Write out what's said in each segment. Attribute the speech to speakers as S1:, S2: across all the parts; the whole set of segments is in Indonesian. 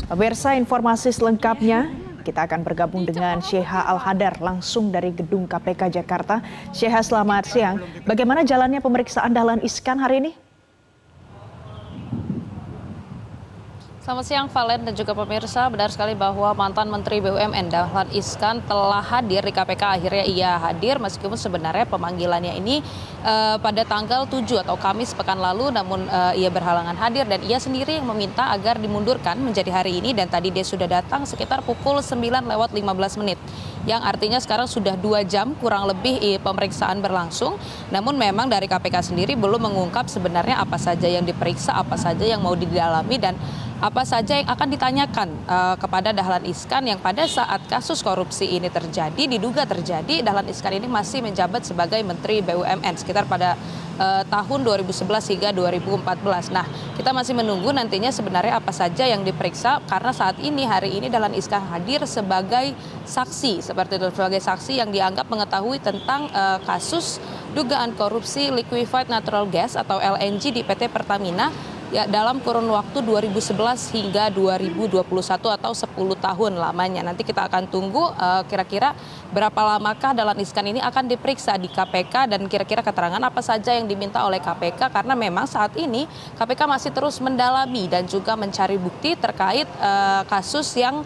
S1: Pemirsa, informasi selengkapnya kita akan bergabung dengan Sheha Al-Hadar langsung dari Gedung KPK Jakarta. Sheha, selamat siang. Bagaimana jalannya pemeriksaan Dahlan Iskan hari ini?
S2: Selamat siang Valen dan juga pemirsa, benar sekali bahwa mantan Menteri BUMN Dahlan Iskan telah hadir di KPK. Akhirnya ia hadir meskipun sebenarnya pemanggilannya ini pada tanggal 7 atau Kamis pekan lalu, namun ia berhalangan hadir dan ia sendiri yang meminta agar dimundurkan menjadi hari ini, dan tadi dia sudah datang sekitar pukul 9:15 menit. Yang artinya sekarang sudah 2 jam kurang lebih pemeriksaan berlangsung. Namun memang dari KPK sendiri belum mengungkap sebenarnya apa saja yang diperiksa, apa saja yang mau didalami, dan apa saja yang akan ditanyakan kepada Dahlan Iskan yang pada saat kasus korupsi ini terjadi, diduga terjadi. Dahlan Iskan ini masih menjabat sebagai Menteri BUMN sekitar pada tahun 2011 hingga 2014. Nah, kita masih menunggu nantinya sebenarnya apa saja yang diperiksa, karena saat ini hari ini Dahlan Iskan hadir sebagai saksi, seperti itu, sebagai saksi yang dianggap mengetahui tentang kasus dugaan korupsi liquefied natural gas atau LNG di PT Pertamina ya dalam kurun waktu 2011 hingga 2021 atau 10 tahun lamanya. Nanti kita akan tunggu kira-kira berapa lamakah Dahlan Iskan ini akan diperiksa di KPK dan kira-kira keterangan apa saja yang diminta oleh KPK, karena memang saat ini KPK masih terus mendalami dan juga mencari bukti terkait kasus yang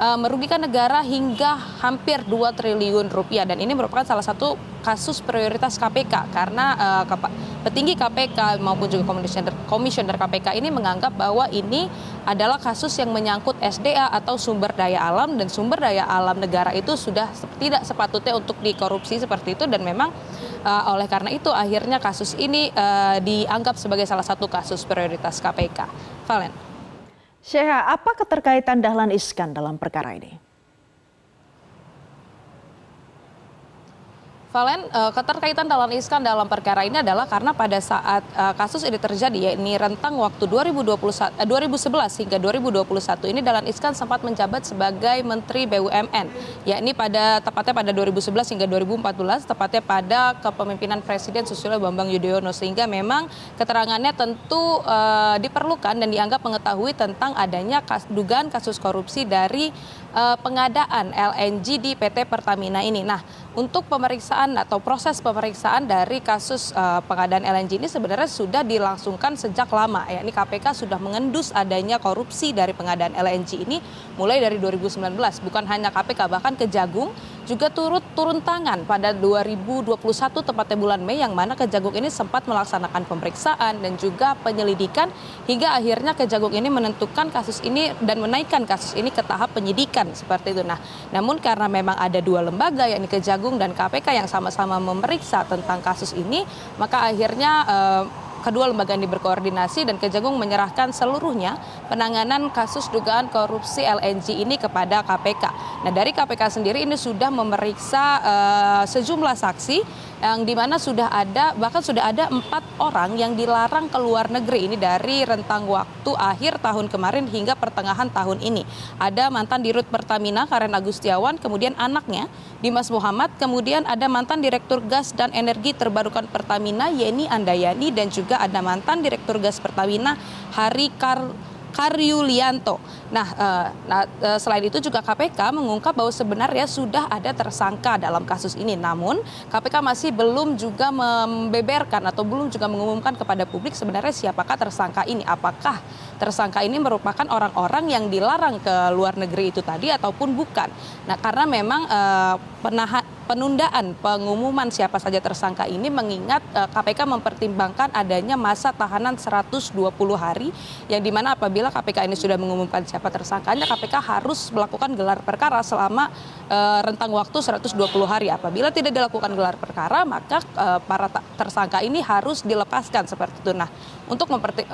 S2: merugikan negara hingga hampir 2 triliun rupiah, dan ini merupakan salah satu kasus prioritas KPK karena petinggi KPK maupun juga komisioner KPK ini menganggap bahwa ini adalah kasus yang menyangkut SDA atau sumber daya alam, dan sumber daya alam negara itu sudah tidak sepatutnya untuk dikorupsi seperti itu, dan memang oleh karena itu akhirnya kasus ini dianggap sebagai salah satu kasus prioritas KPK. Valen.
S1: Sheha, apa keterkaitan Dahlan Iskan dalam perkara ini?
S2: Valen, keterkaitan Dahlan Iskan dalam perkara ini adalah karena pada saat kasus ini terjadi, yakni rentang waktu 2011 hingga 2021 ini Dahlan Iskan sempat menjabat sebagai Menteri BUMN, yakni tepatnya pada 2011 hingga 2014, tepatnya pada kepemimpinan Presiden Susilo Bambang Yudhoyono, sehingga memang keterangannya tentu diperlukan dan dianggap mengetahui tentang adanya dugaan kasus korupsi dari pengadaan LNG di PT Pertamina ini. Nah, untuk pemeriksaan atau proses pemeriksaan dari kasus pengadaan LNG ini sebenarnya sudah dilangsungkan sejak lama. Yakni KPK sudah mengendus adanya korupsi dari pengadaan LNG ini mulai dari 2019. Bukan hanya KPK, bahkan Kejagung juga turun tangan pada 2021 tepatnya bulan Mei, yang mana Kejagung ini sempat melaksanakan pemeriksaan dan juga penyelidikan hingga akhirnya Kejagung ini menentukan kasus ini dan menaikkan kasus ini ke tahap penyidikan seperti itu. Nah, namun karena memang ada 2 lembaga yakni Kejagung dan KPK yang sama-sama memeriksa tentang kasus ini, maka akhirnya kedua lembaga ini berkoordinasi dan Kejagung menyerahkan seluruhnya penanganan kasus dugaan korupsi LNG ini kepada KPK. Nah, dari KPK sendiri ini sudah memeriksa sejumlah saksi yang dimana bahkan sudah ada 4 orang yang dilarang ke luar negeri ini dari rentang waktu akhir tahun kemarin hingga pertengahan tahun ini. Ada mantan Dirut Pertamina Karen Agustiawan, kemudian anaknya Dimas Muhammad, kemudian ada mantan Direktur Gas dan Energi Terbarukan Pertamina Yeni Andayani, dan juga ada mantan Direktur Gas Pertamina Hari Karyulianto. Nah, selain itu juga KPK mengungkap bahwa sebenarnya sudah ada tersangka dalam kasus ini. Namun KPK masih belum juga membeberkan atau belum juga mengumumkan kepada publik sebenarnya siapakah tersangka ini. Apakah tersangka ini merupakan orang-orang yang dilarang ke luar negeri itu tadi ataupun bukan. Nah, karena memang penundaan pengumuman siapa saja tersangka ini mengingat KPK mempertimbangkan adanya masa tahanan 120 hari, yang dimana apabila KPK ini sudah mengumumkan siapa tersangkanya, KPK harus melakukan gelar perkara selama rentang waktu 120 hari. Apabila tidak dilakukan gelar perkara, maka para tersangka ini harus dilepaskan seperti itu. Nah,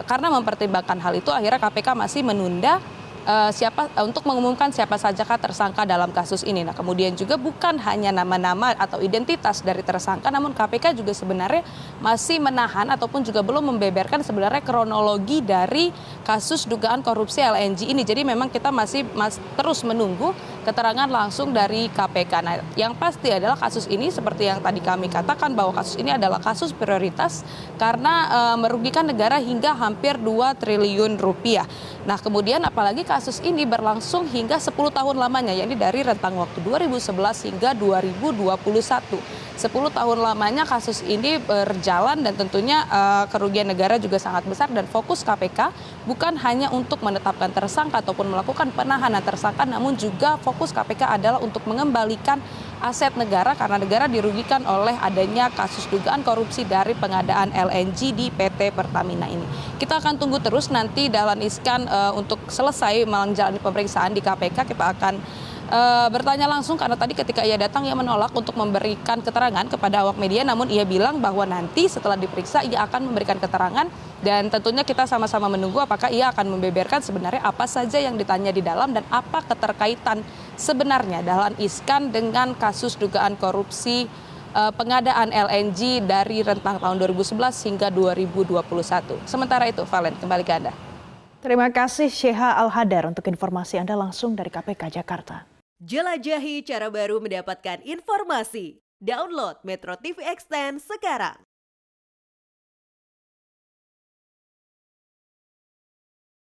S2: karena mempertimbangkan hal itu, akhirnya KPK masih menunda untuk mengumumkan siapa saja tersangka dalam kasus ini. Nah, kemudian juga bukan hanya nama-nama atau identitas dari tersangka, namun KPK juga sebenarnya masih menahan ataupun juga belum membeberkan sebenarnya kronologi dari kasus dugaan korupsi LNG ini. Jadi memang kita masih terus menunggu keterangan langsung dari KPK. Nah, yang pasti adalah kasus ini seperti yang tadi kami katakan bahwa kasus ini adalah kasus prioritas karena merugikan negara hingga hampir 2 triliun rupiah. Nah, kemudian apalagi kasus ini berlangsung hingga 10 tahun lamanya, yakni dari rentang waktu 2011 hingga 2021. 10 tahun lamanya kasus ini berjalan dan tentunya kerugian negara juga sangat besar dan fokus KPK bukan hanya untuk menetapkan tersangka ataupun melakukan penahanan tersangka, namun juga fokus KPK adalah untuk mengembalikan aset negara karena negara dirugikan oleh adanya kasus dugaan korupsi dari pengadaan LNG di PT Pertamina ini. Kita akan tunggu terus nanti Dahlan Iskan untuk selesai menjalani pemeriksaan di KPK. Kita akan bertanya langsung karena tadi ketika ia datang ia menolak untuk memberikan keterangan kepada awak media, namun ia bilang bahwa nanti setelah diperiksa ia akan memberikan keterangan dan tentunya kita sama-sama menunggu apakah ia akan membeberkan sebenarnya apa saja yang ditanya di dalam dan apa keterkaitan sebenarnya Dahlan Iskan dengan kasus dugaan korupsi pengadaan LNG dari rentang tahun 2011 hingga 2021. Sementara itu, Valen, kembali ke Anda.
S1: Terima kasih Sheha Al-Hadar untuk informasi Anda langsung dari KPK Jakarta.
S3: Jelajahi cara baru mendapatkan informasi. Download Metro TV Extend sekarang.